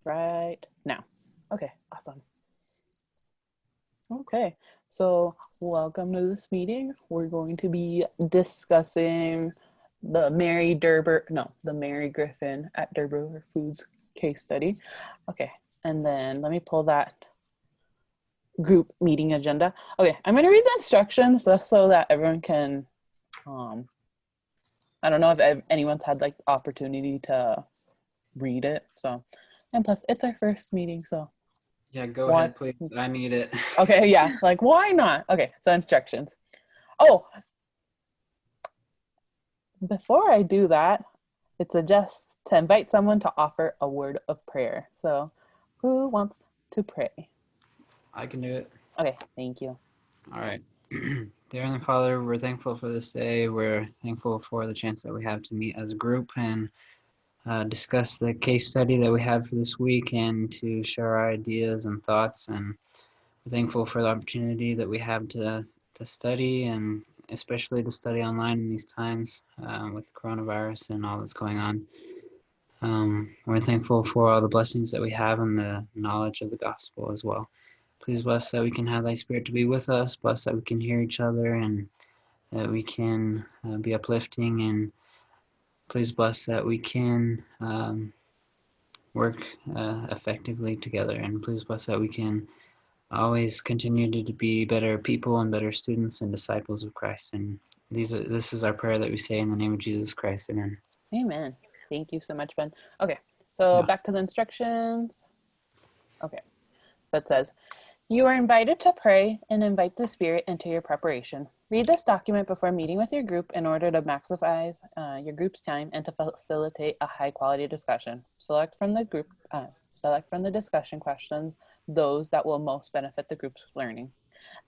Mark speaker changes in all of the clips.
Speaker 1: right now. Okay, awesome. Okay, so welcome to this meeting. We're going to be discussing the Mary Griffin at Derber Foods case study. Okay, and then let me pull that group meeting agenda. Okay, I'm going to read the instructions just so that everyone can, I don't know if anyone's had like the opportunity to read it. So, and plus it's our first meeting, so.
Speaker 2: Yeah, go ahead, please. I need it.
Speaker 1: Okay, yeah, like why not? Okay, so instructions. Oh, before I do that, it's just to invite someone to offer a word of prayer. So who wants to pray?
Speaker 2: I can do it.
Speaker 1: Okay, thank you.
Speaker 2: All right. Dear Heavenly Father, we're thankful for this day. We're thankful for the chance that we have to meet as a group and discuss the case study that we had for this week and to share our ideas and thoughts. And we're thankful for the opportunity that we have to study, and especially to study online in these times with coronavirus and all that's going on. We're thankful for all the blessings that we have and the knowledge of the gospel as well. Please bless that we can have thy spirit to be with us. Bless that we can hear each other and that we can be uplifting. And please bless that we can work effectively together. And please bless that we can always continue to be better people and better students and disciples of Christ. And this is our prayer that we say in the name of Jesus Christ. Amen.
Speaker 1: Amen. Thank you so much, Ben. Okay, so back to the instructions. Okay, so it says, you are invited to pray and invite the Spirit into your preparation. Read this document before meeting with your group in order to maximize your group's time and to facilitate a high-quality discussion. Select from the discussion questions those that will most benefit the group's learning.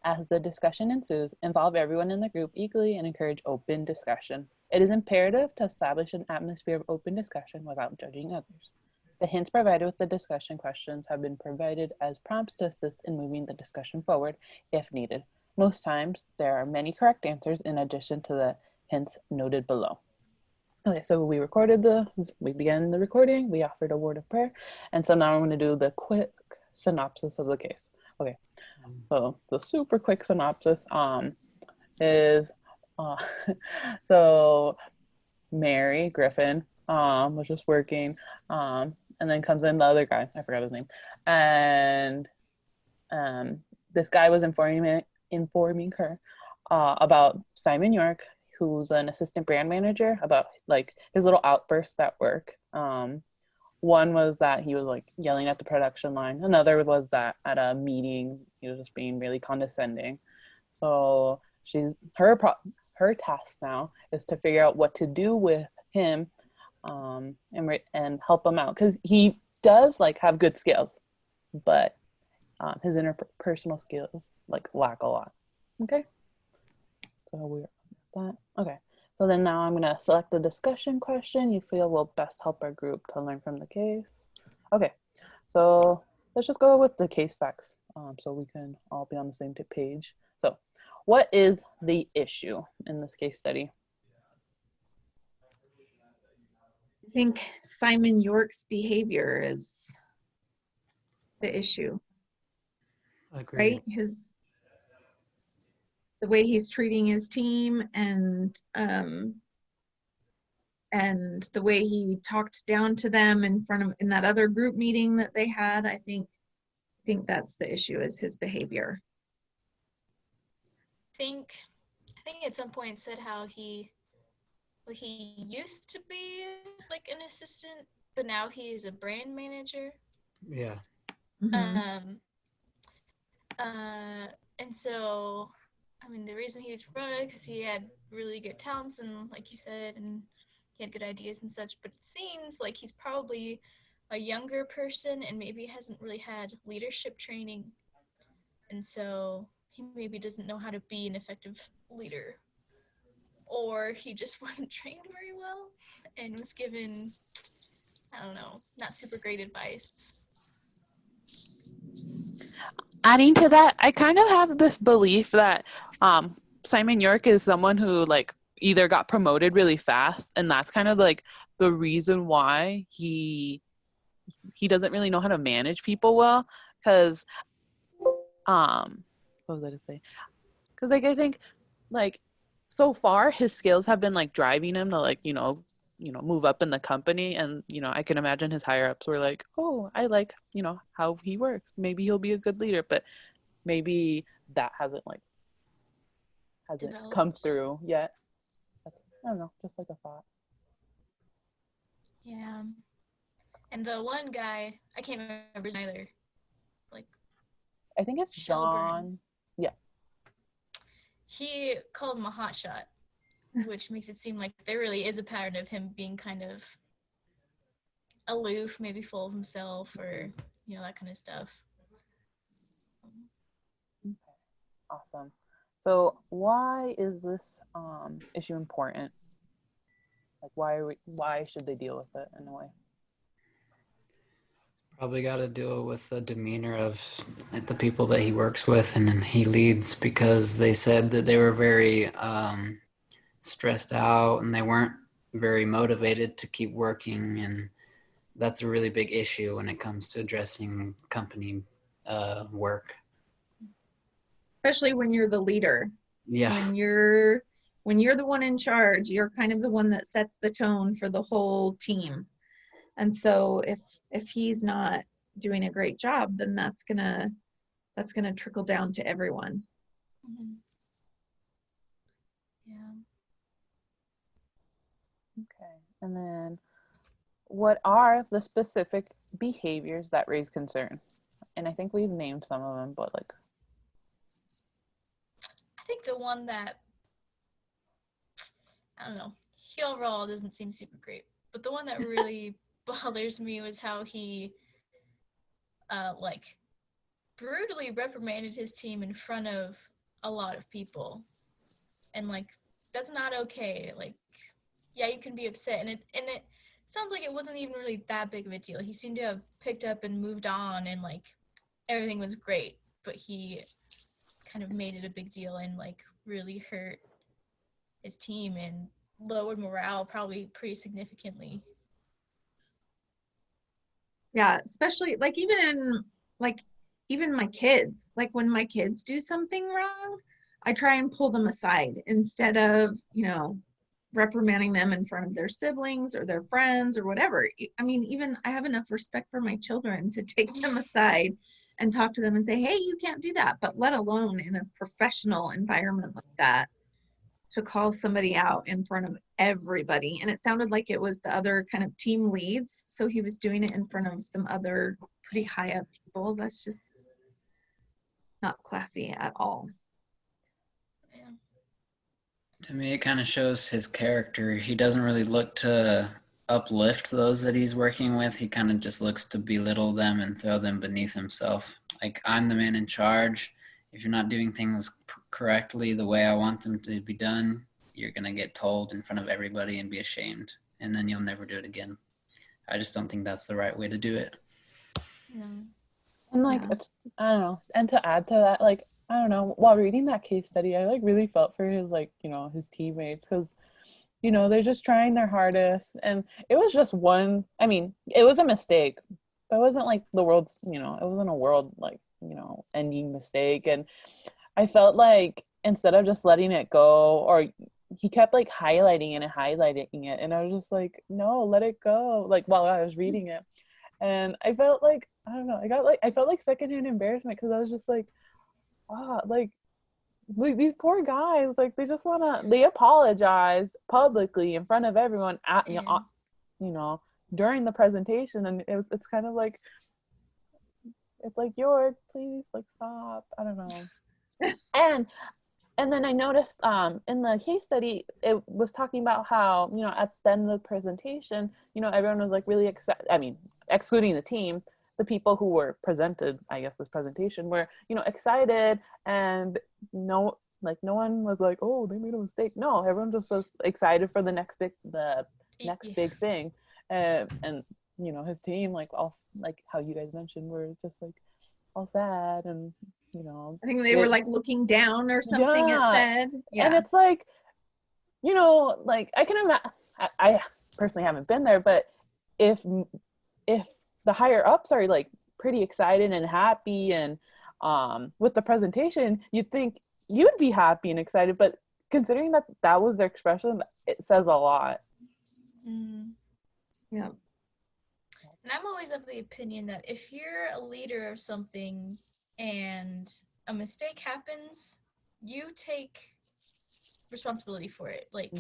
Speaker 1: As the discussion ensues, involve everyone in the group equally and encourage open discussion. It is imperative to establish an atmosphere of open discussion without judging others. The hints provided with the discussion questions have been provided as prompts to assist in moving the discussion forward if needed. Most times, there are many correct answers in addition to the hints noted below. Okay, so we began the recording, we offered a word of prayer, and so now I'm going to do the quick synopsis of the case. Okay, so the super quick synopsis is, so Mary Griffin was just working, and then comes in the other guy, I forgot his name, and this guy was informing her about Simon York, who's an assistant brand manager, about like his little outbursts at work. One was that he was like yelling at the production line. Another was that at a meeting he was just being really condescending. So her task now is to figure out what to do with him, and help him out, because he does like have good skills, but his interpersonal skills like lack a lot. Okay, so we're that. Okay, so then now I'm gonna select a discussion question you feel will best help our group to learn from the case. Okay, so let's just go with the case facts, so we can all be on the same page. So what is the issue in this case study?
Speaker 3: I think Simon York's behavior is the issue.
Speaker 2: Agreed.
Speaker 3: Right? The way he's treating his team and the way he talked down to them in that other group meeting that they had. I think that's the issue, is his behavior.
Speaker 4: I think at some point said how he used to be like an assistant, but now he is a brand manager.
Speaker 2: Yeah.
Speaker 3: Mm-hmm.
Speaker 4: And so, I mean, the reason he was promoted because he had really good talents and, like you said, and he had good ideas and such. But it seems like he's probably a younger person and maybe hasn't really had leadership training, and so he maybe doesn't know how to be an effective leader. Or he just wasn't trained very well and was given, I don't know, not super great advice.
Speaker 1: Adding to that, I kind of have this belief that Simon York is someone who like either got promoted really fast, and that's kind of like the reason why he he doesn't really know how to manage people well, because what was I to say? Because like I think like so far his skills have been like driving him to like move up in the company, and I can imagine his higher ups were like, oh, I like how he works, maybe he'll be a good leader, but maybe that hasn't come
Speaker 4: Developed.
Speaker 1: through yet. I don't know, just like a thought.
Speaker 4: Yeah. And the one guy, I can't remember his name either. Like
Speaker 1: I think it's
Speaker 4: Shelburne.
Speaker 1: John. Yeah.
Speaker 4: He called him a hotshot, which makes it seem like there really is a pattern of him being kind of aloof, maybe full of himself, or that kind of stuff.
Speaker 1: Okay. Awesome. So why is this issue important? Like why should they deal with it in a way?
Speaker 2: Probably got to deal with the demeanor of the people that he works with and he leads, because they said that they were very stressed out and they weren't very motivated to keep working, and that's a really big issue when it comes to addressing company work.
Speaker 3: Especially when you're the leader.
Speaker 2: Yeah.
Speaker 3: When you're the one in charge, you're kind of the one that sets the tone for the whole team. And so if he's not doing a great job, then that's gonna trickle down to everyone.
Speaker 4: Mm-hmm. Yeah.
Speaker 1: Okay. And then what are the specific behaviors that raise concern? And I think we've named some of them, but like
Speaker 4: I think the one that, I don't know, he overall doesn't seem super great, but the one that really bothers me was how he like brutally reprimanded his team in front of a lot of people, and like that's not okay. Like, yeah, you can be upset, and it sounds like it wasn't even really that big of a deal. He seemed to have picked up and moved on, and like everything was great, but he kind of made it a big deal and like really hurt his team and lowered morale probably pretty significantly.
Speaker 3: Yeah, especially like even my kids, like when my kids do something wrong, I try and pull them aside instead of, reprimanding them in front of their siblings or their friends or whatever. I mean, even I have enough respect for my children to take them aside and talk to them and say, hey, you can't do that. But let alone in a professional environment like that, to call somebody out in front of everybody. And it sounded like it was the other kind of team leads. So he was doing it in front of some other pretty high up people. That's just not classy at all.
Speaker 4: Yeah.
Speaker 2: To me, it kind of shows his character. He doesn't really look to uplift those that he's working with. He kind of just looks to belittle them and throw them beneath himself. Like, I'm the man in charge. If you're not doing things correctly the way I want them to be done, you're going to get told in front of everybody and be ashamed. And then you'll never do it again. I just don't think that's the right way to do it.
Speaker 4: No.
Speaker 1: and like
Speaker 3: Yeah.
Speaker 1: it's I don't know. And to add to that, like I don't know, while reading that case study, I like really felt for his his teammates, because they're just trying their hardest, and it was just one. I mean, it was a mistake, but it wasn't like the world's it wasn't a world ending mistake. And I felt like instead of just letting it go, or he kept like highlighting it and highlighting it, and I was just like, no, let it go, like while I was reading it. And I felt like, I don't know, I felt like secondhand embarrassment, because I was just like, like these poor guys, like they apologized publicly in front of everyone at during the presentation, and it's kind of like, it's like, York, please, like, stop. I don't know. and then I noticed in the case study, it was talking about how at the end of the presentation, everyone was like really excited. I mean, excluding the team, the people who were presented, I guess, this presentation were excited, and no one was like, oh, they made a mistake. No, everyone just was excited for the next big thing. And his team, like all, like how you guys mentioned, were just like all sad, and
Speaker 3: I think they were like looking down or something, it said. Yeah.
Speaker 1: And it's like, like I can imagine, I personally haven't been there, but if the higher ups are like pretty excited and happy, and with the presentation, you'd think you'd be happy and excited, but considering that that was their expression, it says a lot.
Speaker 3: Yeah.
Speaker 4: And I'm always of the opinion that if you're a leader of something and a mistake happens, you take responsibility for it. Like,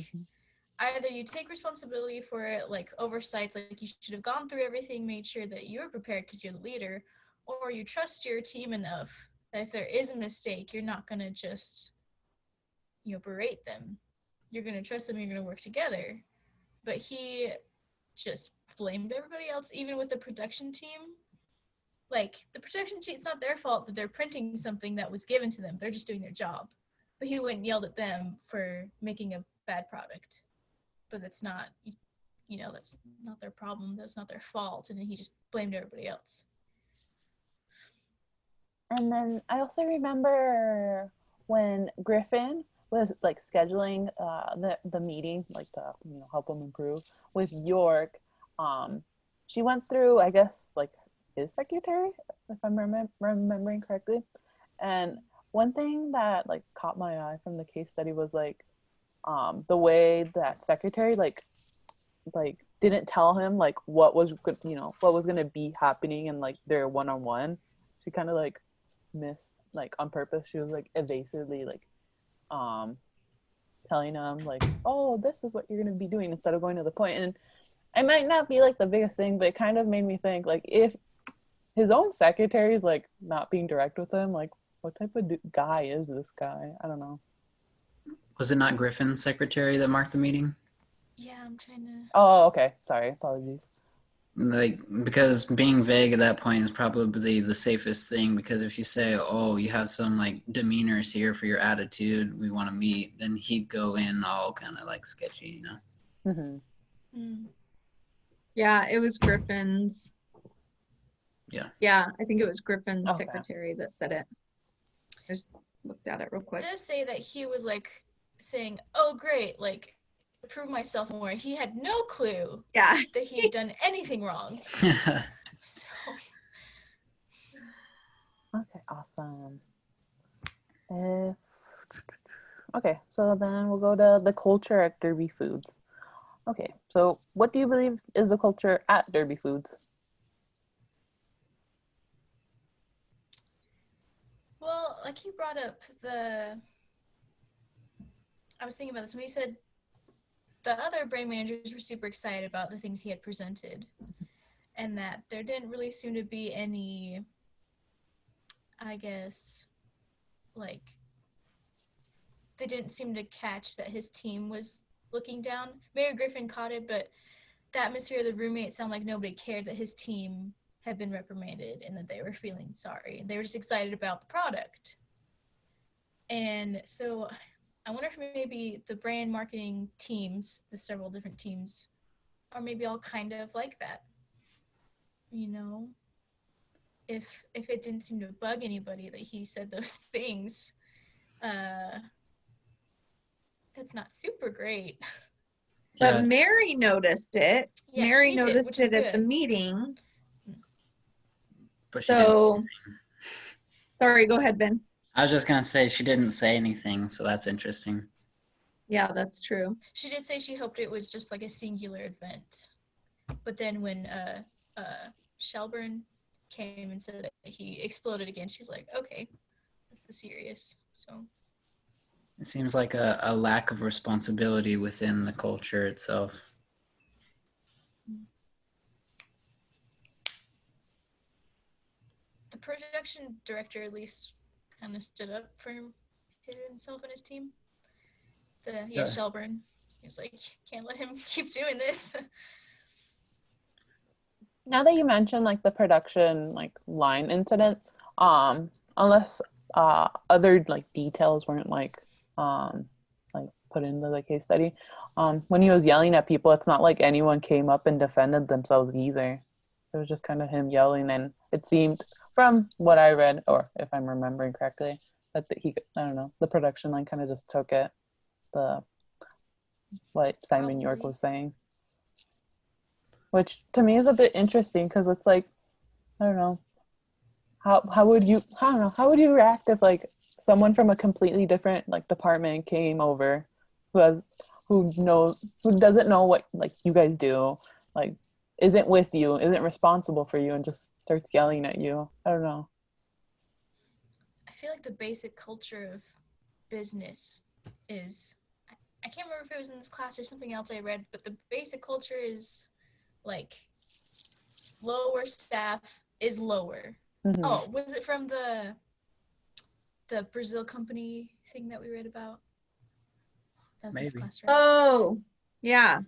Speaker 4: either you take responsibility for it, like oversights, like you should have gone through everything, made sure that you were prepared because you're the leader, or you trust your team enough that if there is a mistake, you're not going to just, berate them. You're going to trust them, you're going to work together. But he just blamed everybody else, even with the production team. Like, the production team, it's not their fault that they're printing something that was given to them. They're just doing their job. But he went and yelled at them for making a bad product. But that's not, that's not their problem. That's not their fault. And then he just blamed everybody else.
Speaker 1: And then I also remember when Griffin was like scheduling the meeting, like to help him improve with York. She went through, I guess, like his secretary, if I'm remembering correctly. And one thing that like caught my eye from the case study was like the way that secretary like didn't tell him like what was going to be happening in like their one-on-one. She kind of like missed, like on purpose, she was like evasively like telling him like, oh, this is what you're going to be doing, instead of going to the point. And it might not be like the biggest thing, but it kind of made me think like, if his own secretary is like not being direct with him, like what type of guy is this guy? I don't know.
Speaker 2: Was it not Griffin's secretary that marked the meeting?
Speaker 4: Yeah, I'm trying to...
Speaker 1: Oh, okay. Sorry. Apologies.
Speaker 2: Like, because being vague at that point is probably the safest thing, because if you say, oh, you have some like demeanors here for your attitude, we want to meet, then he'd go in all kind of like sketchy,
Speaker 3: Yeah, it was Griffin's.
Speaker 2: Yeah,
Speaker 3: I think it was Griffin's
Speaker 1: Okay.
Speaker 3: secretary that said it. I just looked at it real quick.
Speaker 4: It does say that he was like saying, oh great, like prove myself more. He had no clue
Speaker 3: Yeah.
Speaker 4: that he had done anything wrong. So
Speaker 1: Okay, awesome. Okay, so then we'll go to the culture at Derby Foods. Okay, so what do you believe is the culture at Derby Foods?
Speaker 4: well, like you brought up I was thinking about this when he said the other brand managers were super excited about the things he had presented, and that there didn't really seem to be any, I guess, like, they didn't seem to catch that his team was looking down. Mayor Griffin caught it, but the atmosphere of the room made it sound like nobody cared that his team had been reprimanded and that they were feeling sorry. They were just excited about the product. And so I wonder if maybe the brand marketing teams, the several different teams, are maybe all kind of like that. If it didn't seem to bug anybody that he said those things, that's not super great.
Speaker 3: But Mary noticed it.
Speaker 4: Yeah,
Speaker 3: Mary
Speaker 4: she did,
Speaker 3: noticed
Speaker 4: which is
Speaker 3: it at the
Speaker 4: good.
Speaker 3: meeting.
Speaker 2: but she didn't.
Speaker 3: So, sorry, go ahead, Ben.
Speaker 2: I was just gonna say she didn't say anything, so that's interesting.
Speaker 3: Yeah, that's true.
Speaker 4: She did say she hoped it was just like a singular event. But then when Shelburne came and said that he exploded again, she's like, okay, this is serious. So
Speaker 2: It seems like a lack of responsibility within the culture itself.
Speaker 4: the production director at least kind of stood up for himself and his team.
Speaker 2: Yeah.
Speaker 4: Shelburne. He was like, can't let him keep doing this.
Speaker 1: Now that you mentioned like the production like line incident, unless other like details weren't like put into the case study, when he was yelling at people, it's not like anyone came up and defended themselves either. It was just kind of him yelling, and it seemed from what I read, or if I'm remembering correctly, that the production line kind of just took it, what Simon York was saying. Which to me is a bit interesting, because it's like I don't know. How would you, I don't know, how would you react if like someone from a completely different like department came over who has who doesn't know what like you guys do, like isn't with you, isn't responsible for you, and just starts yelling at you? I don't know.
Speaker 4: I feel like the basic culture of business is, I can't remember if it was in this class or something else I read, but the basic culture is like lower staff is lower.
Speaker 1: Mm-hmm.
Speaker 4: Oh, was it from the Brazil company thing that we read about? That was this
Speaker 2: Maybe.
Speaker 4: class, right?
Speaker 3: Oh, yeah.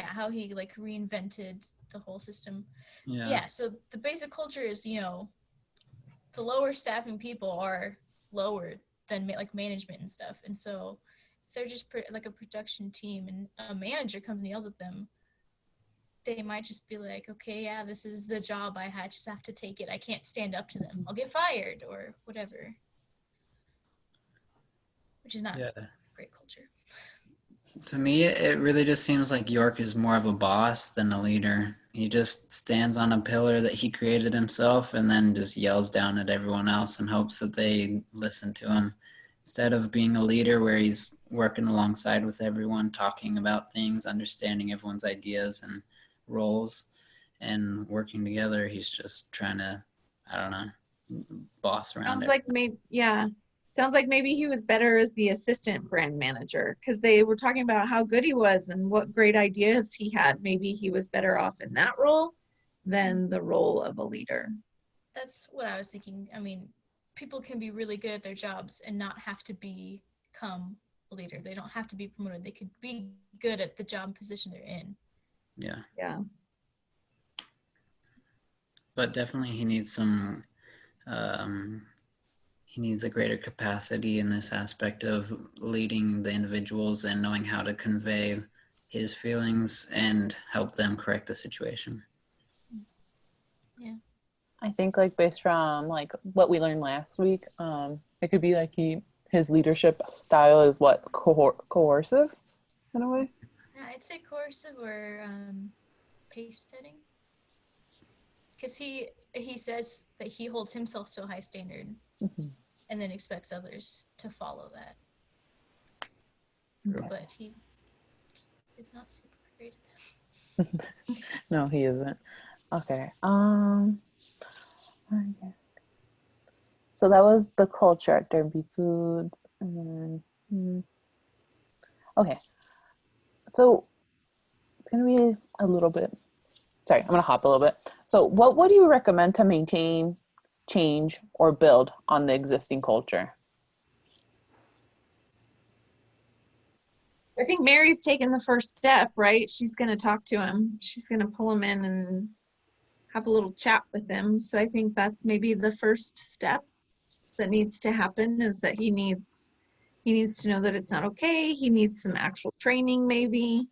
Speaker 4: How he like reinvented the whole system.
Speaker 2: Yeah.
Speaker 4: Yeah, so the basic culture is, the lower staffing people are lower than like management and stuff. And so if they're just like a production team and a manager comes and yells at them, they might just be like, okay, yeah, this is the job I had, just have to take it. I can't stand up to them. I'll get fired or whatever. Which is not great culture.
Speaker 2: To me, it really just seems like York is more of a boss than a leader. He just stands on a pillar that he created himself and then just yells down at everyone else and hopes that they listen to him. Instead of being a leader where he's working alongside with everyone, talking about things, understanding everyone's ideas and roles, and working together, he's just trying to, I don't know, boss around
Speaker 3: Sounds
Speaker 2: it.
Speaker 3: like maybe he was better as the assistant brand manager, because they were talking about how good he was and what great ideas he had. Maybe he was better off in that role than the role of a leader.
Speaker 4: That's what I was thinking. I mean, people can be really good at their jobs and not have to become a leader. They don't have to be promoted. They could be good at the job position they're in.
Speaker 3: Yeah.
Speaker 2: But definitely he needs some he needs a greater capacity in this aspect of leading the individuals and knowing how to convey his feelings and help them correct the situation.
Speaker 4: Yeah.
Speaker 1: I think like based from like what we learned last week, it could be like his leadership style is what, coercive in a way.
Speaker 4: Yeah, I'd say coercive or pace setting. Because he says that he holds himself to a high standard
Speaker 1: Mm-hmm.
Speaker 4: and then expects others to follow that.
Speaker 1: Okay.
Speaker 4: But he is not super great at that.
Speaker 1: No, he isn't. Okay. So that was the culture at Derby Foods, and then okay. So it's gonna be a little bit. Sorry, I'm gonna hop a little bit. So, what would you recommend to maintain, change, or build on the existing culture?
Speaker 3: I think Mary's taken the first step, right? She's going to talk to him. She's going to pull him in and have a little chat with him. So I think that's maybe the first step that needs to happen, is that he needs to know that it's not okay. He needs some actual training, maybe.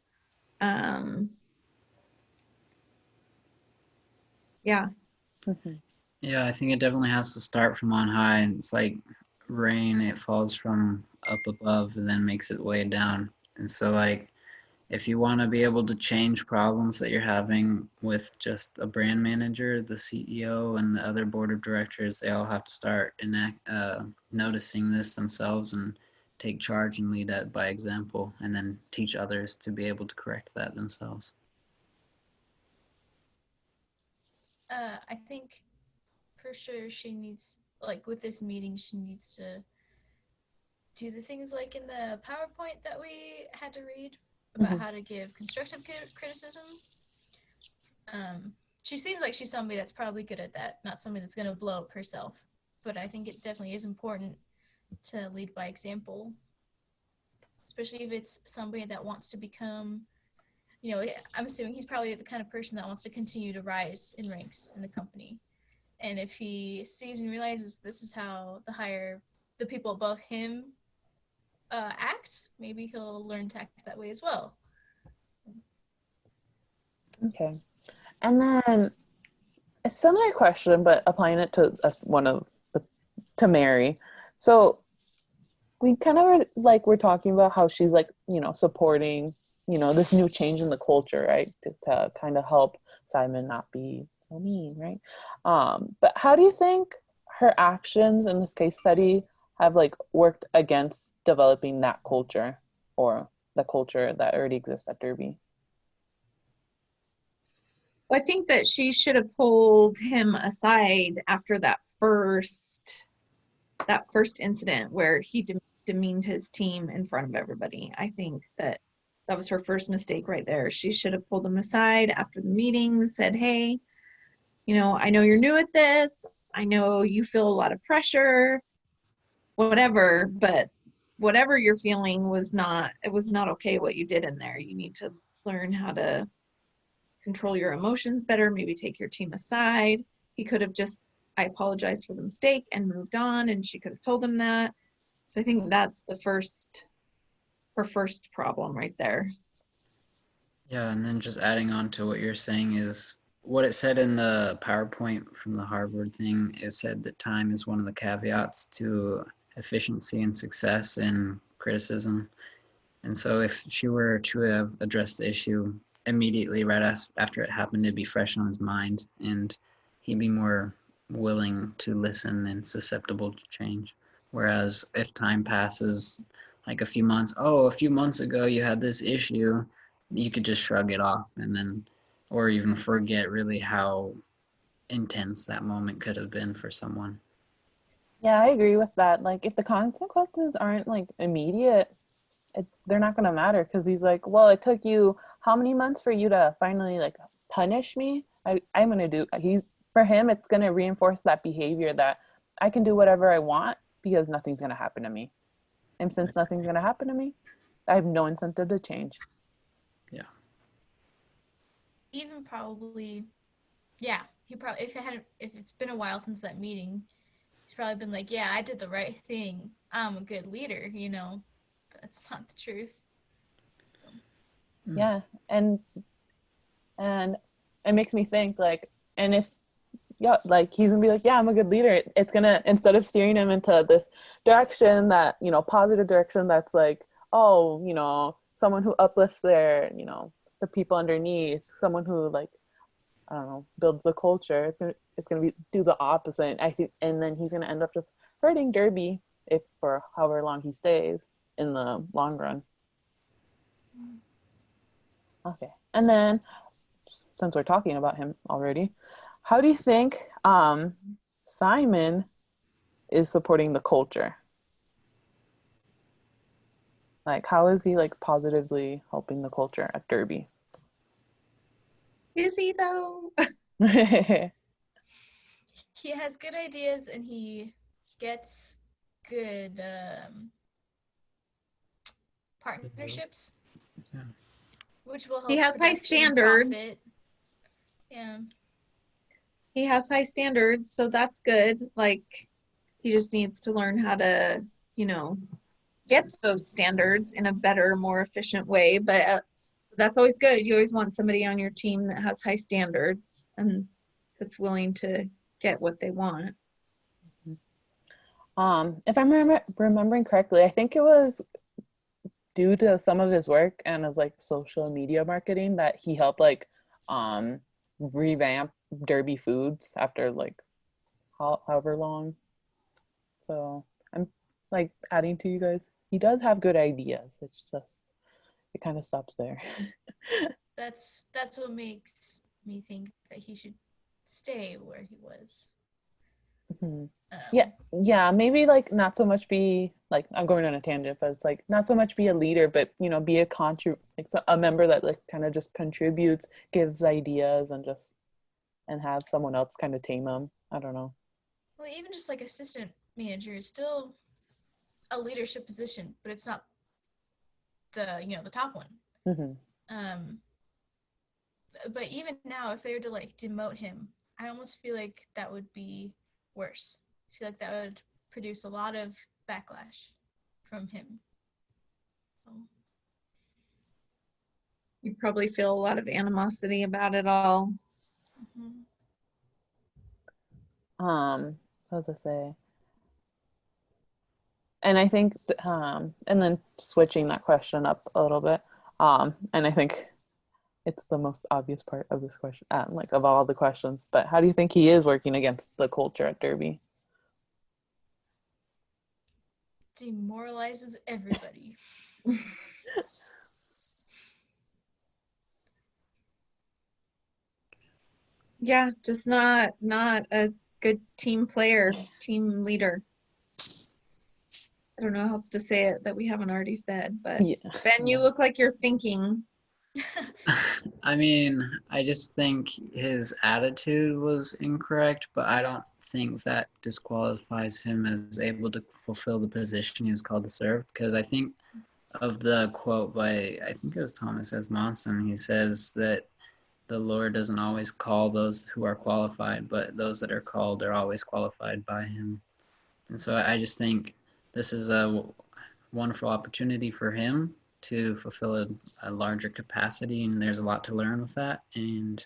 Speaker 3: Yeah.
Speaker 1: Mm-hmm.
Speaker 2: Yeah, I think it definitely has to start from on high. It's like rain, it falls from up above and then makes its way down. And so like if you want to be able to change problems that you're having with just a brand manager, the CEO and the other board of directors, they all have to start noticing this themselves and take charge and lead it by example, and then teach others to be able to correct that themselves.
Speaker 4: I think for sure she needs, like with this meeting, she needs to do the things like in the PowerPoint that we had to read about
Speaker 1: Mm-hmm.
Speaker 4: how to give constructive criticism. She seems like she's somebody that's probably good at that, not somebody that's going to blow up herself. But I think it definitely is important to lead by example, especially if it's somebody that wants to become, I'm assuming he's probably the kind of person that wants to continue to rise in ranks in the company. And if he sees and realizes this is how the people above him act, maybe he'll learn to act that way as well.
Speaker 1: Okay. And then a similar question, but applying it to to Mary. So we kind of we're talking about how she's like, supporting, this new change in the culture, right? To kind of help Simon not be so mean, right? But how do you think her actions in this case study have like worked against developing that culture, or the culture that already exists at Derby?
Speaker 3: Well, I think that she should have pulled him aside after that first incident where he demeaned his team in front of everybody. I think that was her first mistake right there. She should have pulled him aside after the meeting, said, hey, I know you're new at this. I know you feel a lot of pressure, whatever, but whatever you're feeling was not okay what you did in there. You need to learn how to control your emotions better, maybe take your team aside. He could have just, I apologize for the mistake and moved on, and she could have told him that. So I think that's her first problem right there.
Speaker 2: Yeah, and then just adding on to what you're saying is what it said in the PowerPoint from the Harvard thing. It said that time is one of the caveats to efficiency and success in criticism. And so if she were to have addressed the issue immediately right after it happened, it'd be fresh on his mind, and he'd be more willing to listen and susceptible to change. Whereas if time passes, like a few months ago you had this issue, you could just shrug it off and then, or even forget really how intense that moment could have been for someone.
Speaker 1: Yeah, I agree with that. Like, if the consequences aren't like immediate, they're not gonna matter, because he's like, well, it took you how many months for you to finally like punish me? I'm gonna do. For him, it's gonna reinforce that behavior that I can do whatever I want because nothing's gonna happen to me. And since nothing's gonna happen to me, I have no incentive to change.
Speaker 2: Yeah.
Speaker 4: Even probably, yeah, if it's been a while since that meeting, he's probably been like, yeah, I did the right thing. I'm a good leader, but that's not the truth.
Speaker 1: Yeah, and it makes me think like, and if like he's gonna be like, yeah, I'm a good leader, it's gonna, instead of steering him into this direction that, positive direction, that's like, oh, someone who uplifts their, the people underneath, someone who like, I don't know, builds the culture, it's gonna be do the opposite, I think. And then he's gonna end up just hurting Derby, if for however long he stays, in the long run. Okay, and then since we're talking about him already, how do you think Simon is supporting the culture? Like, how is he like positively helping the culture at Derby?
Speaker 3: Is he though?
Speaker 4: He has good ideas and he gets good partnerships,
Speaker 2: Yeah.
Speaker 4: which will help
Speaker 3: He has high
Speaker 4: production and
Speaker 3: standards.
Speaker 4: profit. Yeah.
Speaker 3: He has high standards, so that's good. Like, he just needs to learn how to, get those standards in a better, more efficient way. But that's always good. You always want somebody on your team that has high standards and that's willing to get what they want.
Speaker 1: If I'm remembering correctly, I think it was due to some of his work and his like social media marketing that he helped like revamp Derby Foods after like however long. So I'm like adding to you guys. He does have good ideas. It's just it kind of stops there.
Speaker 4: That's what makes me think that he should stay where he was.
Speaker 1: Yeah, maybe like not so much be like, I'm going on a tangent, but it's like not so much be a leader, but be a member that like kind of just contributes, gives ideas, and have someone else kind of tame them. I don't know.
Speaker 4: Well, even just like assistant manager is still a leadership position, but it's not the top one.
Speaker 1: Mm-hmm.
Speaker 4: But even now, if they were to like demote him, I almost feel like that would be worse. I feel like that would produce a lot of backlash from him.
Speaker 3: You probably feel a lot of animosity about it all.
Speaker 4: Mm-hmm.
Speaker 1: What was I say? And I think, and then switching that question up a little bit, and I think it's the most obvious part of this question, like of all the questions. But how do you think he is working against the culture at Derby?
Speaker 4: Demoralizes everybody.
Speaker 3: Yeah, just not a good team player, team leader. I don't know how else to say it that we haven't already said, but
Speaker 1: Yeah.
Speaker 3: Ben, you look like you're thinking.
Speaker 2: I mean, I just think his attitude was incorrect, but I don't think that disqualifies him as able to fulfill the position he was called to serve. Because I think of the quote by, I think it was Thomas S. Monson, he says that the Lord doesn't always call those who are qualified, but those that are called are always qualified by him. And so I just think this is a wonderful opportunity for him to fulfill a larger capacity, and there's a lot to learn with that, and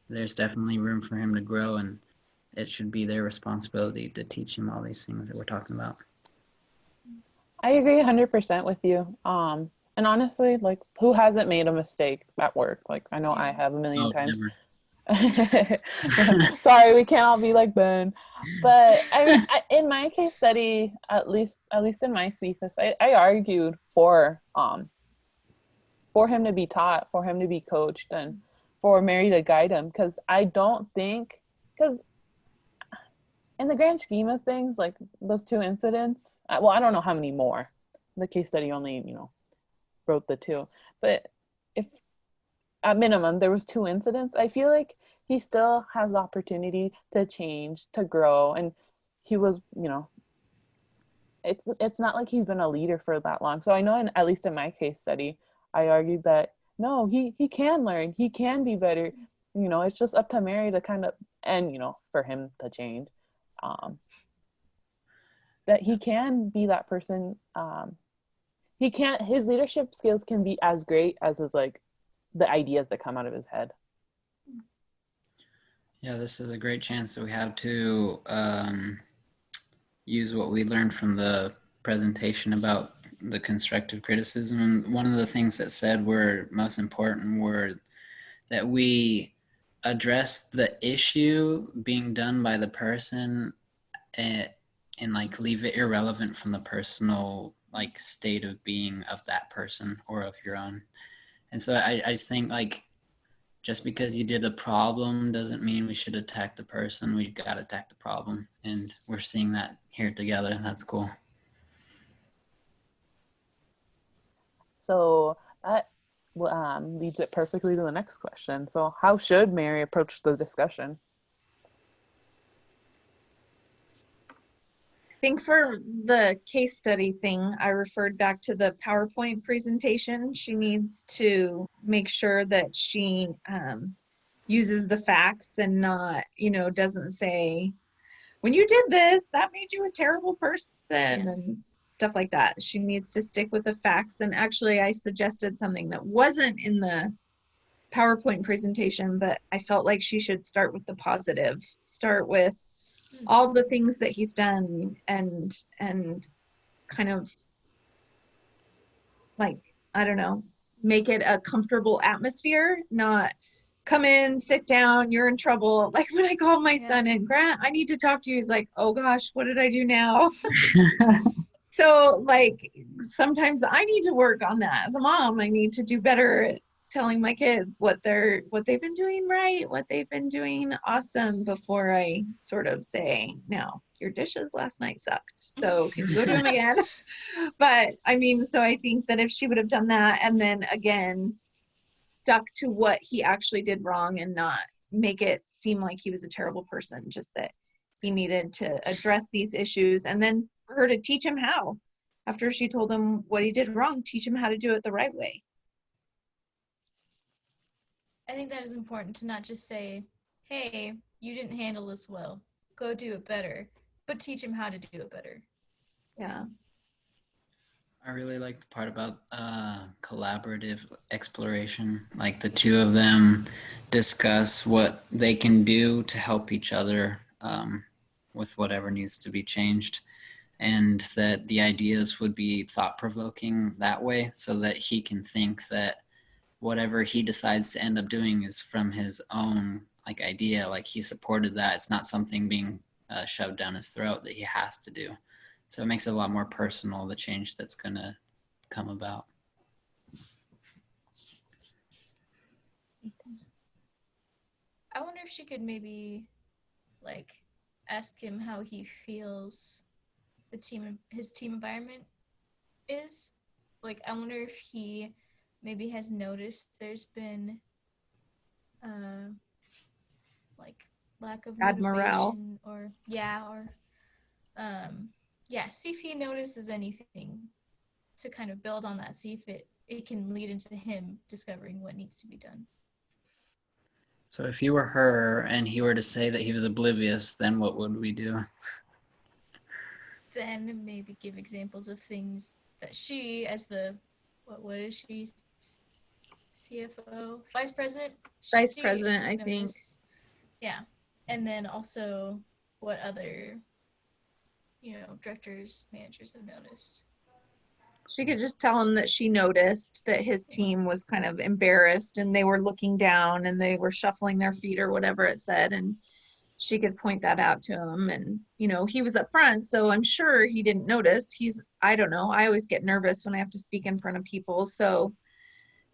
Speaker 2: there's definitely room for him to grow, and it should be their responsibility to teach him all these things that we're talking about.
Speaker 1: I agree 100% with you. And honestly, like, who hasn't made a mistake at work? Like, I know I have a million times.
Speaker 2: Never.
Speaker 1: Sorry, we can't all be like Ben. But in my case study, at least in my thesis, I argued for him to be taught, for him to be coached, and for Mary to guide him. Because I don't think, because in the grand scheme of things, like those two incidents, well, I don't know how many more. The case study only, wrote the two. But if at minimum there was two incidents, I feel like he still has the opportunity to change, to grow. And he was, it's not like he's been a leader for that long. So I know, at least in my case study, I argued that no, he can learn, he can be better. It's just up to Mary to kind of, and for him to change. That he can be that person. His leadership skills can be as great as his, like, the ideas that come out of his head.
Speaker 2: Yeah, this is a great chance that we have to use what we learned from the presentation about the constructive criticism. And one of the things that said were most important were that we address the issue being done by the person and like leave it irrelevant from the personal like state of being of that person or of your own. And so I just think like just because you did a problem doesn't mean we should attack the person. We got to attack the problem, and we're seeing that here together. That's cool.
Speaker 1: So that leads it perfectly to the next question. So how should Mary approach the discussion?
Speaker 3: I think for the case study thing, I referred back to the PowerPoint presentation. She needs to make sure that she uses the facts and not, doesn't say, when you did this, that made you a terrible person and stuff like that. She needs to stick with the facts. And actually, I suggested something that wasn't in the PowerPoint presentation, but I felt like she should start with the positive, start with all the things that he's done and kind of like, I don't know, make it a comfortable atmosphere, not come in, sit down, you're in trouble. Like when I called my son in, Grant, I need to talk to you. He's like, oh gosh, what did I do now? So like sometimes I need to work on that as a mom. I need to do better at telling my kids what they've been doing right, what they've been doing awesome before I sort of say, no, your dishes last night sucked. So can you go do them again? But I mean, so I think that if she would have done that and then again stuck to what he actually did wrong and not make it seem like he was a terrible person, just that he needed to address these issues, and then for her to teach him how. After she told him what he did wrong, teach him how to do it the right way.
Speaker 4: I think that is important to not just say, hey, you didn't handle this well, go do it better, but teach him how to do it better.
Speaker 3: Yeah.
Speaker 2: I really like the part about collaborative exploration. Like the two of them discuss what they can do to help each other with whatever needs to be changed. And that the ideas would be thought-provoking that way so that he can think that whatever he decides to end up doing is from his own like idea. Like he supported that. It's not something being shoved down his throat that he has to do. So it makes it a lot more personal, the change that's going to come about.
Speaker 4: I wonder if she could maybe like ask him how he feels his team environment is. Like I wonder if he maybe has noticed there's been like lack of
Speaker 3: Bad morale.
Speaker 4: motivation or see if he notices anything to kind of build on that, see if it can lead into him discovering what needs to be done.
Speaker 2: So if you were her and he were to say that he was oblivious, then what would we do?
Speaker 4: Then maybe give examples of things that she, as the, what is she? CFO? Vice president?
Speaker 3: Vice president, I think.
Speaker 4: Yeah. And then also what other, directors, managers have noticed.
Speaker 3: She could just tell him that she noticed that his team was kind of embarrassed and they were looking down and they were shuffling their feet or whatever it said. And she could point that out to him. And, he was up front, so I'm sure he didn't notice. I don't know. I always get nervous when I have to speak in front of people. So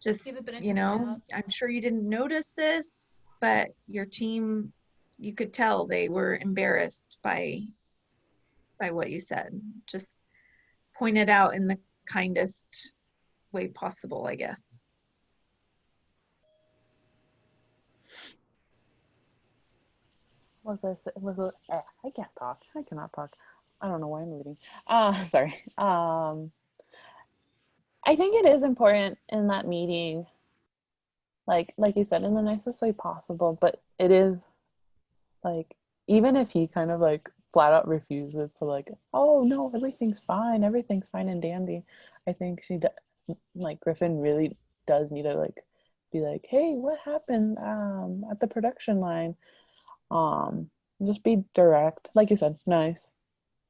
Speaker 3: just, I'm sure you didn't notice this, but your team, you could tell they were embarrassed by what you said. Just point it out in the kindest way possible, I guess.
Speaker 1: I can't talk. I cannot talk. I don't know why I'm reading. Sorry. I think it is important in that meeting, like you said, in the nicest way possible, but it is like, even if he kind of like flat out refuses to like, oh no, everything's fine and dandy, I think Griffin really does need to like be like, hey, what happened at the production line? Just be direct, like you said, nice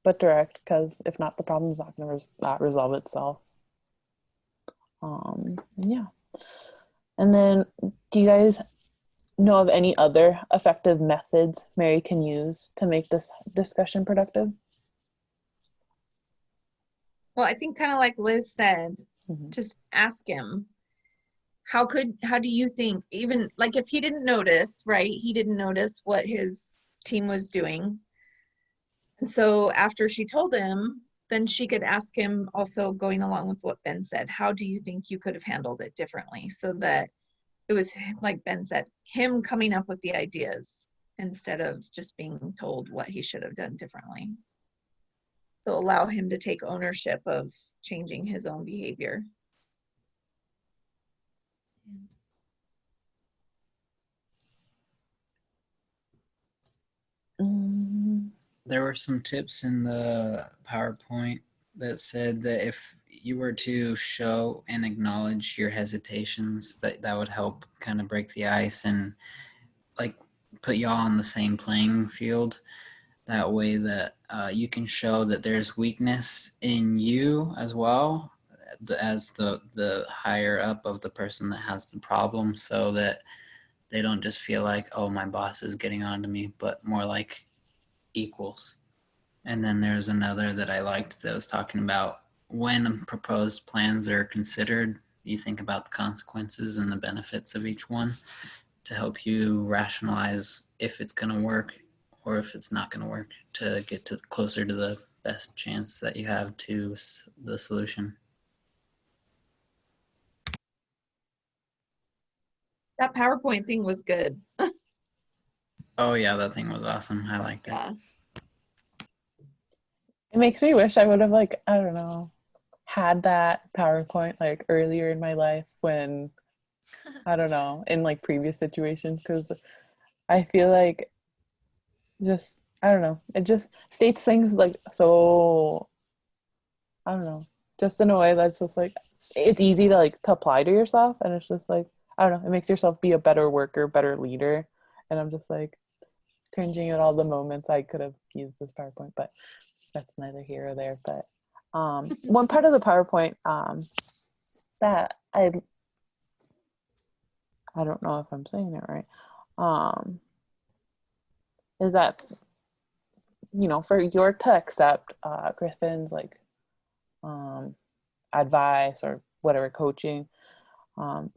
Speaker 1: but direct, because if not, the problem's not going to resolve itself. Yeah. And then, do you guys know of any other effective methods Mary can use to make this discussion productive?
Speaker 3: Well, I think kind of like Liz said, just ask him, how do you think, even like if he didn't notice, right? He didn't notice what his team was doing. And so after she told him, then she could ask him, also going along with what Ben said, how do you think you could have handled it differently? So that it was, like Ben said, him coming up with the ideas instead of just being told what he should have done differently. So allow him to take ownership of changing his own behavior.
Speaker 2: There were some tips in the PowerPoint that said that if you were to show and acknowledge your hesitations, that would help kind of break the ice and like put y'all on the same playing field. That way that you can show that there's weakness in you as well, as the higher up of the person that has the problem, so that they don't just feel like, oh, my boss is getting on to me, but more like equals. And then there's another that I liked that was talking about when proposed plans are considered, you think about the consequences and the benefits of each one to help you rationalize if it's going to work or if it's not going to work, to get to closer to the best chance that you have to the solution.
Speaker 3: That PowerPoint thing was good.
Speaker 2: Oh yeah, that thing was awesome. I liked it.
Speaker 3: Yeah.
Speaker 1: It makes me wish I would have, like, I don't know, had that PowerPoint like earlier in my life when, I don't know, in like previous situations, because I feel like just, I don't know, it just states things like so, I don't know, just in a way that's just like, it's easy to like to apply to yourself, and it's just like, I don't know, it makes yourself be a better worker, better leader. And I'm just like cringing at all the moments I could have used this PowerPoint, but that's neither here or there. But one part of the PowerPoint that I don't know if I'm saying it right, is that, for York to accept Griffin's like advice or whatever coaching,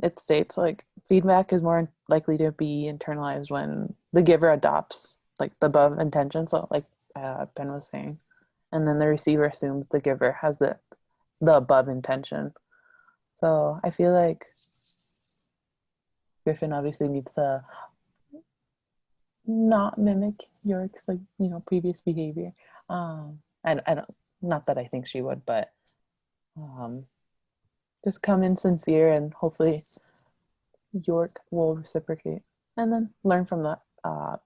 Speaker 1: it states like feedback is more likely to be internalized when the giver adopts like the above intention. So like Ben was saying, and then the receiver assumes the giver has the above intention. So I feel like Griffin obviously needs to not mimic York's like previous behavior. I don't, not that I think she would, but um, just come in sincere and hopefully York will reciprocate, and then learn from that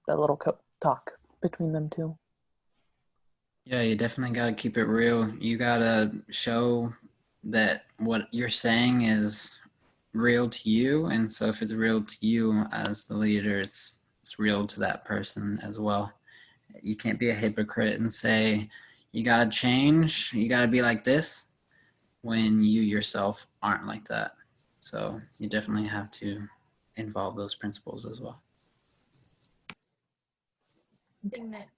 Speaker 1: little talk between them two.
Speaker 2: Yeah, you definitely got to keep it real. You got to show that what you're saying is real to you, and so if it's real to you as the leader, it's real to that person as well. You can't be a hypocrite and say you got to change, you got to be like this when you yourself aren't like that. So you definitely have to involve those principles as well.
Speaker 4: Thing that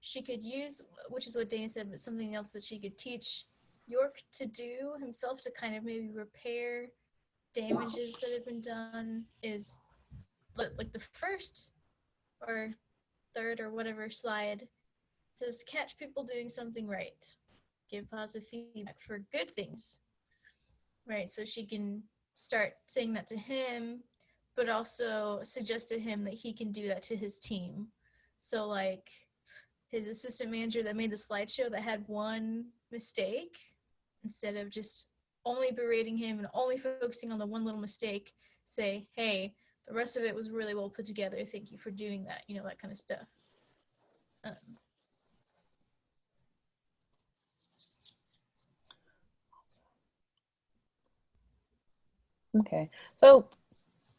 Speaker 4: she could use, which is what Dana said, but something else that she could teach York to do himself to kind of maybe repair damages that have been done is like the first or third or whatever slide says catch people doing something right, give positive feedback for good things, right? So she can start saying that to him, but also suggest to him that he can do that to his team. So like his assistant manager that made the slideshow that had one mistake, instead of just only berating him and only focusing on the one little mistake, say, hey, the rest of it was really well put together. Thank you for doing that, that kind of stuff.
Speaker 1: Okay, so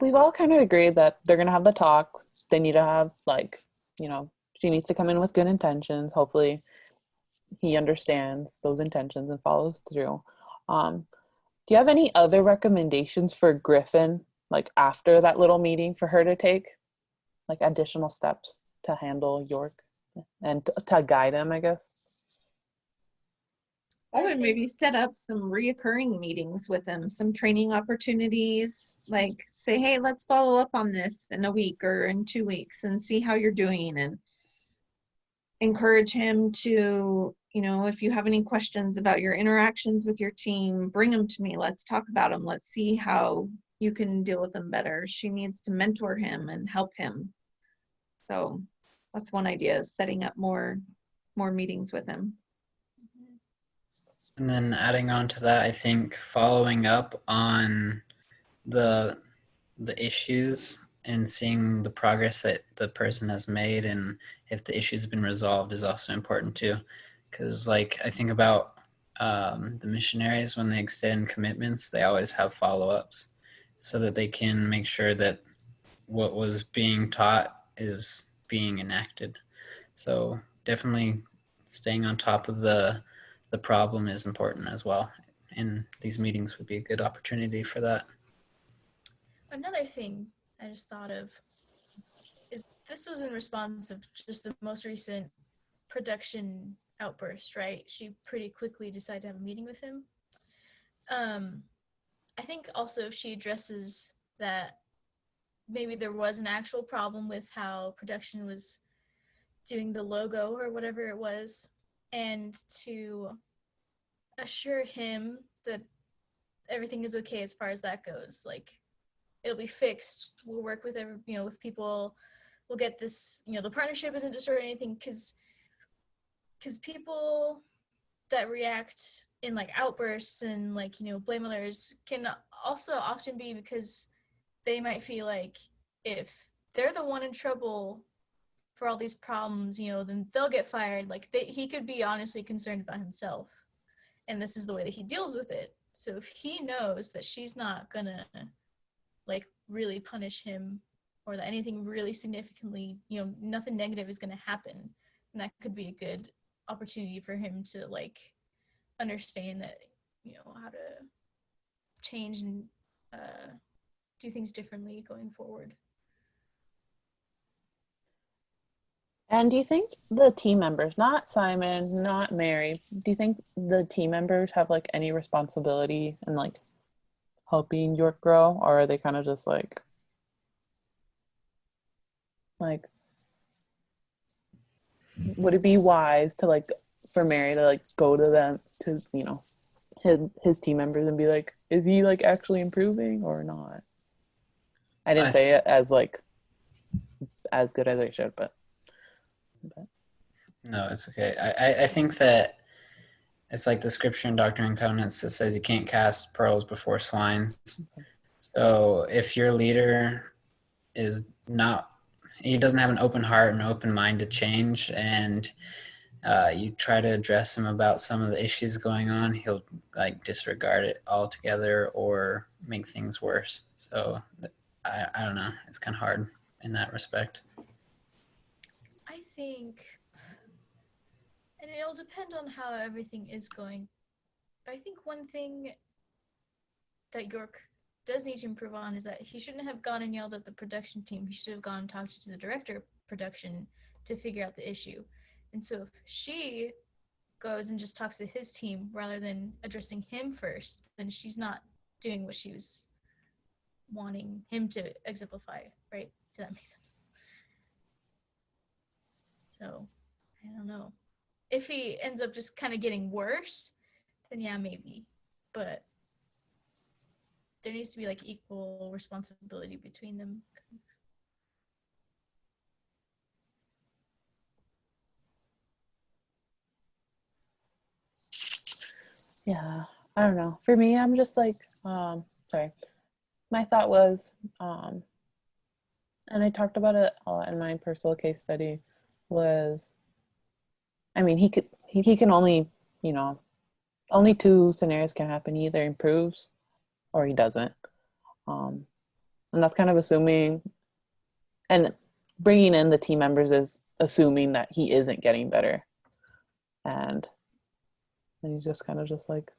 Speaker 1: we've all kind of agreed that they're gonna have the talk. They need to have she needs to come in with good intentions. Hopefully, he understands those intentions and follows through. Do you have any other recommendations for Griffin, like after that little meeting, for her to take, like additional steps to handle York and to guide him, I guess?
Speaker 3: I would maybe set up some reoccurring meetings with him, some training opportunities, like say, hey, let's follow up on this in a week or in 2 weeks and see how you're doing, and encourage him to, if you have any questions about your interactions with your team, bring them to me. Let's talk about them. Let's see how you can deal with them better. She needs to mentor him and help him. So that's one idea, is setting up more meetings with him.
Speaker 2: And then adding on to that, I think following up on the issues and seeing the progress that the person has made and if the issue's been resolved is also important too. Because like I think about the missionaries, when they extend commitments, they always have follow-ups so that they can make sure that what was being taught is being enacted. So definitely staying on top of the problem is important as well. And these meetings would be a good opportunity for that.
Speaker 4: Another thing I just thought of is this was in response of just the most recent production outburst, right? She pretty quickly decided to have a meeting with him. I think also she addresses that maybe there was an actual problem with how production was doing the logo or whatever it was, and to assure him that everything is okay as far as that goes. Like, it'll be fixed. We'll work with with people. We'll get this. The partnership isn't destroyed or anything, because people that react in like outbursts and like blame others can also often be because they might feel like if they're the one in trouble for all these problems, then they'll get fired. Like he could be honestly concerned about himself, and this is the way that he deals with it. So if he knows that she's not gonna like really punish him, or that anything really significantly, nothing negative is gonna happen, and that could be a good opportunity for him to like understand that how to change and do things differently going forward.
Speaker 1: And do you think the team members, not Simon, not Mary, do you think the team members have like any responsibility in like helping York grow, or are they kind of just like would it be wise to like for Mary to like go to them to his team members and be like, is he like actually improving or not? I didn't say it as like as good as I should, but.
Speaker 2: No, it's okay. I think that it's like the scripture in Doctrine and Covenants that says you can't cast pearls before swines. So if your leader is not, he doesn't have an open heart and open mind to change, and you try to address him about some of the issues going on, he'll like disregard it altogether or make things worse. So I don't know. It's kind of hard in that respect.
Speaker 4: I think, and it'll depend on how everything is going, but I think one thing that York does need to improve on is that he shouldn't have gone and yelled at the production team. He should have gone and talked to the director of production to figure out the issue. And so if she goes and just talks to his team rather than addressing him first, then she's not doing what she was wanting him to exemplify, right? Does that make sense? So, I don't know. If he ends up just kind of getting worse, then yeah, maybe. But there needs to be like equal responsibility between them.
Speaker 1: Yeah, I don't know. For me, I'm just like, sorry. My thought was, and I talked about it in my personal case study, was, I mean, he can only, only two scenarios can happen. He either improves or he doesn't. And that's kind of assuming, and bringing in the team members is assuming that he isn't getting better. And he's just kind of just like,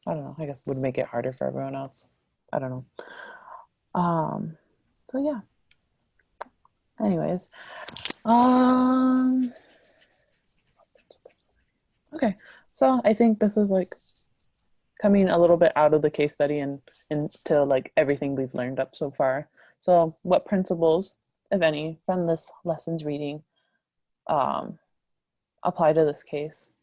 Speaker 1: I don't know, I guess would make it harder for everyone else. I don't know. So yeah. Anyways. Okay. So I think this is like coming a little bit out of the case study and into like everything we've learned up so far. So what principles, if any, from this lessons reading apply to this case?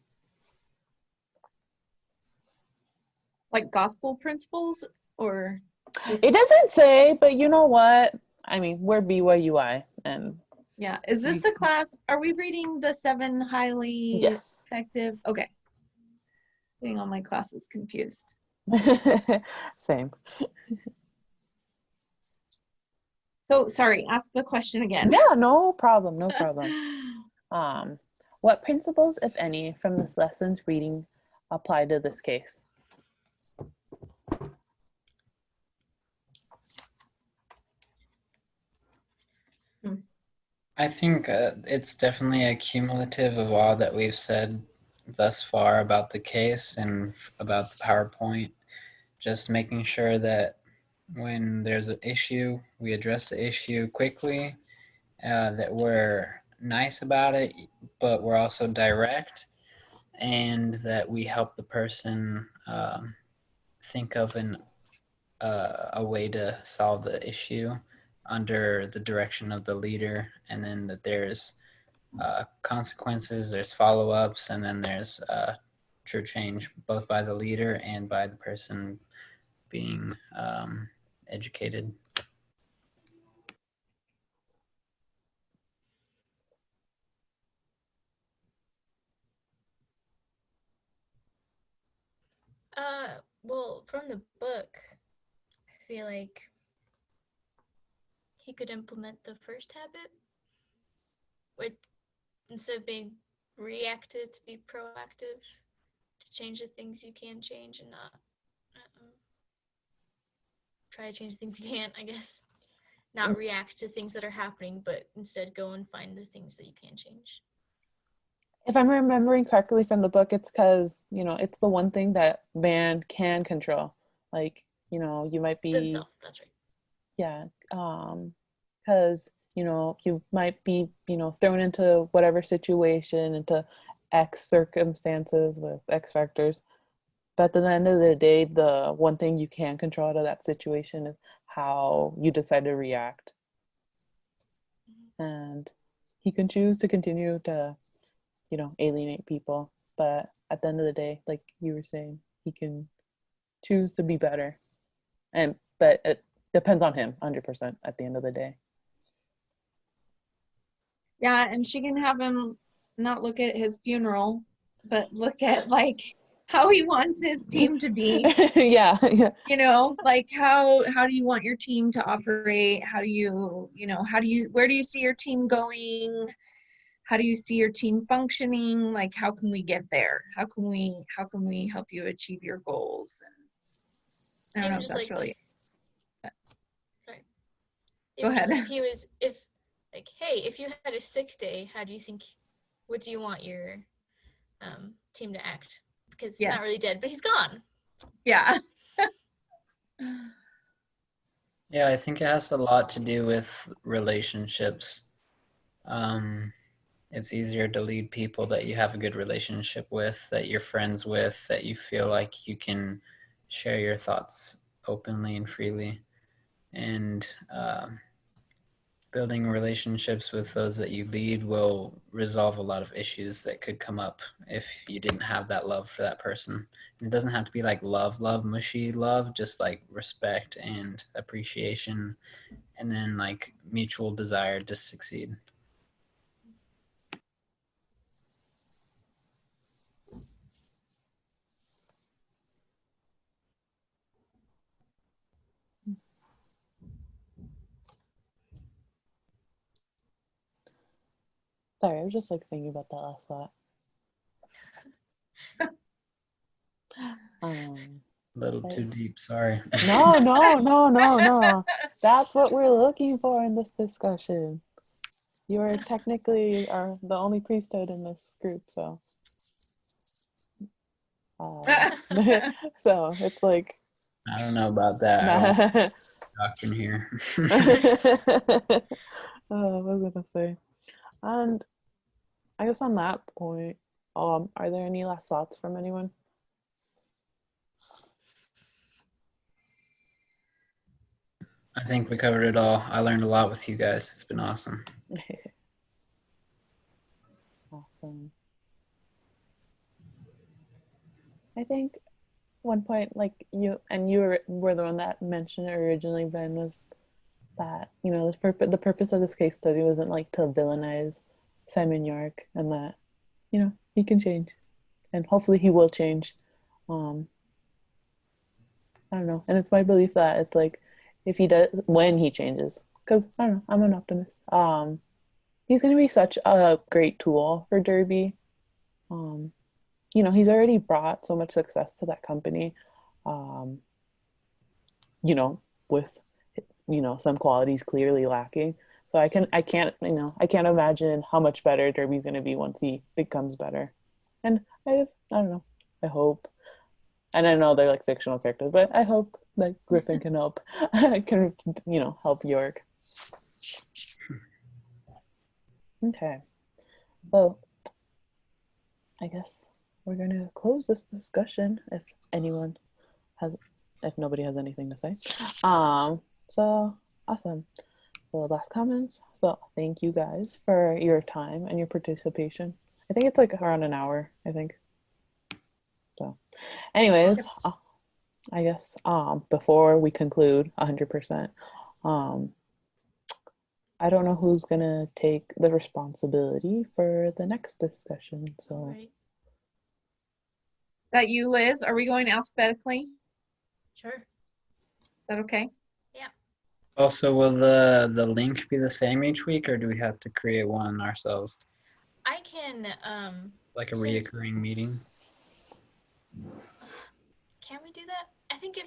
Speaker 3: Like gospel principles or just...
Speaker 1: It doesn't say, but you know what? I mean, we're BYUI and
Speaker 3: yeah. Is this the class? Are we reading the 7 highly effective? Okay. Getting all my classes confused.
Speaker 1: Same.
Speaker 3: So sorry, ask the question again.
Speaker 1: Yeah, no problem. What principles, if any, from this lessons reading apply to this case?
Speaker 2: I think it's definitely a cumulative of all that we've said thus far about the case and about the PowerPoint. Just making sure that when there's an issue, we address the issue quickly, that we're nice about it, but we're also direct, and that we help the person think of a way to solve the issue under the direction of the leader, and then that there's consequences, there's follow-ups, and then there's true change both by the leader and by the person being educated.
Speaker 4: Well, from the book, I feel like he could implement the first habit, which instead of being reactive, to be proactive, to change the things you can change and not try to change things you can't, I guess. Not react to things that are happening, but instead go and find the things that you can change.
Speaker 1: If I'm remembering correctly from the book, it's because, it's the one thing that man can control. Like, you might be...
Speaker 4: Themselves, that's right.
Speaker 1: Yeah, because you might be thrown into whatever situation, into X circumstances with X factors, but at the end of the day, the one thing you can control out of that situation is how you decide to react. And he can choose to continue to alienate people, but at the end of the day, like you were saying, he can choose to be better, but it depends on him 100% at the end of the day.
Speaker 3: Yeah, and she can have him not look at his funeral, but look at like how he wants his team to be.
Speaker 1: Yeah.
Speaker 3: Like how do you want your team to operate? How do you, where do you see your team going? How do you see your team functioning? Like, how can we get there? How can we help you achieve your goals? And I don't know if that's really.
Speaker 4: Sorry.
Speaker 3: Go ahead.
Speaker 4: If you had a sick day, what do you want your team to act? Because he's not really dead, but he's gone.
Speaker 3: Yeah.
Speaker 2: Yeah, I think it has a lot to do with relationships. It's easier to lead people that you have a good relationship with, that you're friends with, that you feel like you can share your thoughts openly and freely. And building relationships with those that you lead will resolve a lot of issues that could come up if you didn't have that love for that person. And it doesn't have to be like love, mushy love, just like respect and appreciation, and then like mutual desire to succeed.
Speaker 1: Sorry, I was just like thinking about that last thought.
Speaker 2: A little too deep, sorry.
Speaker 1: No. That's what we're looking for in this discussion. You are technically the only priesthood in this group, so. So it's like.
Speaker 2: I don't know about that. I don't doctrine here.
Speaker 1: I was gonna say, and I guess on that point, are there any last thoughts from anyone?
Speaker 2: I think we covered it all. I learned a lot with you guys. It's been awesome.
Speaker 1: Awesome. I think one point, like you were the one that mentioned it originally, Ben, was that the purpose of this case study wasn't like to villainize Simon York, and that he can change, and hopefully he will change. I don't know, and it's my belief that it's like if he does, when he changes, because I don't know, I'm an optimist. He's going to be such a great tool for Derby. He's already brought so much success to that company. With some qualities clearly lacking. So I can't imagine how much better Derby's going to be once he becomes better. And I don't know. I hope, and I know they're like fictional characters, but I hope that Griffin can help, help York. Okay. Well, I guess we're going to close this discussion if nobody has anything to say. So awesome. So last comments. So thank you guys for your time and your participation. I think it's like around an hour, I think. So anyways, I guess before we conclude 100%, I don't know who's gonna take the responsibility for the next discussion. So
Speaker 4: Right.
Speaker 3: That you, Liz? Are we going alphabetically?
Speaker 4: Sure.
Speaker 3: Is that okay?
Speaker 4: Yeah.
Speaker 2: Also, will the link be the same each week, or do we have to create one ourselves?
Speaker 4: I can
Speaker 2: like a reoccurring meeting?
Speaker 4: Can we do that? I think if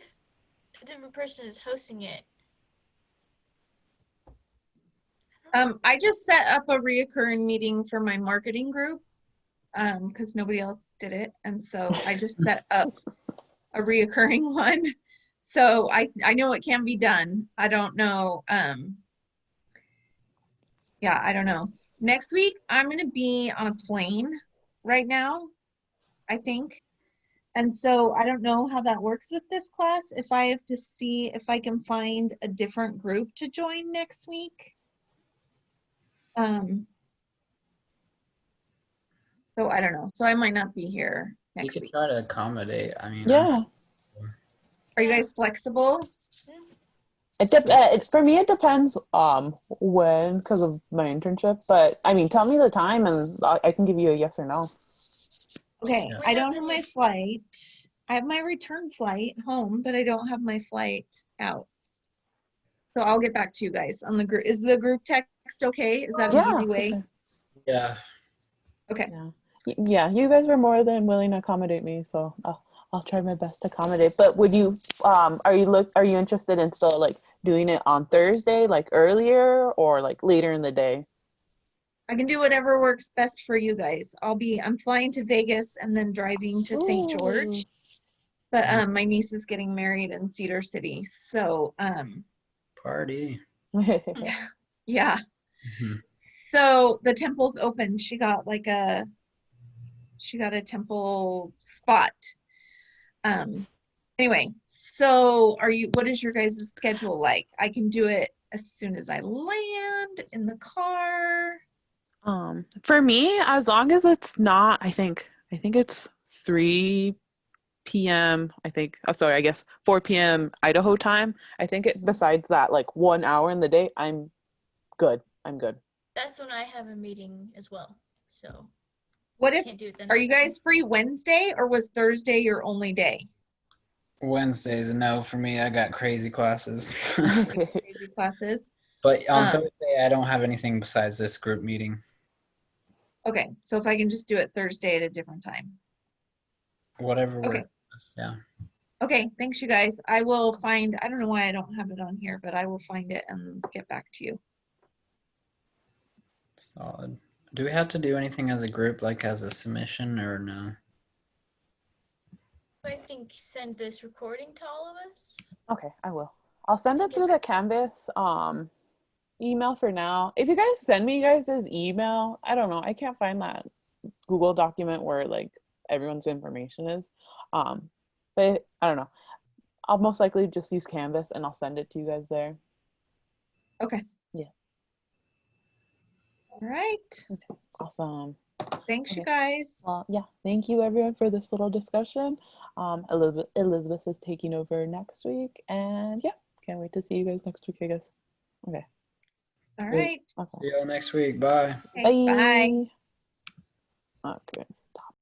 Speaker 4: a different person is hosting it.
Speaker 3: I just set up a reoccurring meeting for my marketing group because nobody else did it. And so I just set up a reoccurring one. So I know it can be done. I don't know. Yeah, I don't know. Next week, I'm going to be on a plane right now, I think. And so I don't know how that works with this class. If I have to see if I can find a different group to join next week. So I don't know. So I might not be here
Speaker 2: You
Speaker 3: next
Speaker 2: could
Speaker 3: week.
Speaker 2: try to accommodate. I mean,
Speaker 1: Yeah.
Speaker 3: Are you guys flexible?
Speaker 1: It's for me. It depends when, because of my internship. But I mean, tell me the time, and I can give you a yes or no.
Speaker 3: Okay,
Speaker 2: Yeah.
Speaker 3: I don't have my flight. I have my return flight home, but I don't have my flight out. So I'll get back to you guys on the group. Is the group text okay? Is that an
Speaker 1: Yeah.
Speaker 3: easy way?
Speaker 2: Yeah.
Speaker 3: Okay.
Speaker 1: Yeah. You guys were more than willing to accommodate me, so I'll try my best to accommodate. But would you are you interested in still like doing it on Thursday, like earlier, or like later in the day?
Speaker 3: I can do whatever works best for you guys. I'm flying to Vegas and then driving to St. George. But my niece is getting married in Cedar City. So
Speaker 2: Party.
Speaker 3: yeah.
Speaker 2: Mhm.
Speaker 3: So the temple's open. She got a temple spot. Anyway, so what is your guys' schedule like? I can do it as soon as I land in the car.
Speaker 1: For me, as long as it's not, I think it's 3 p.m. I guess 4 p.m. Idaho time. I think besides that, like 1 hour in the day, I'm good. I'm good.
Speaker 4: That's when I have a meeting as well. So
Speaker 3: What
Speaker 4: I
Speaker 3: if,
Speaker 4: can't do it then.
Speaker 3: are you guys free Wednesday or was Thursday your only day?
Speaker 2: Wednesday's a no for me. I got crazy classes.
Speaker 3: Crazy classes.
Speaker 2: But on Thursday, I don't have anything besides this group meeting.
Speaker 3: Okay, so if I can just do it Thursday at a different time.
Speaker 2: Whatever
Speaker 3: Okay.
Speaker 2: works. Yeah.
Speaker 3: Okay, thanks you guys. I don't know why I don't have it on here, but I will find it and get back to you.
Speaker 2: Solid. Do we have to do anything as a group, like as a submission, or no?
Speaker 4: I think send this recording to all of us.
Speaker 1: Okay, I will. I'll send it through the Canvas email for now. If you guys send me guys' email, I don't know. I can't find that Google document where like everyone's information is. But I don't know. I'll most likely just use Canvas and I'll send it to you guys there.
Speaker 3: Okay.
Speaker 1: Yeah.
Speaker 3: All right.
Speaker 1: Awesome.
Speaker 3: Thanks,
Speaker 1: Okay.
Speaker 3: you guys.
Speaker 1: Well, yeah. Thank you everyone for this little discussion. Elizabeth is taking over next week, and yeah, can't wait to see you guys next week, I guess. Okay.
Speaker 3: All right.
Speaker 1: Okay.
Speaker 2: See y'all next week. Bye.
Speaker 3: Okay, bye.
Speaker 1: Bye. Okay. Stop.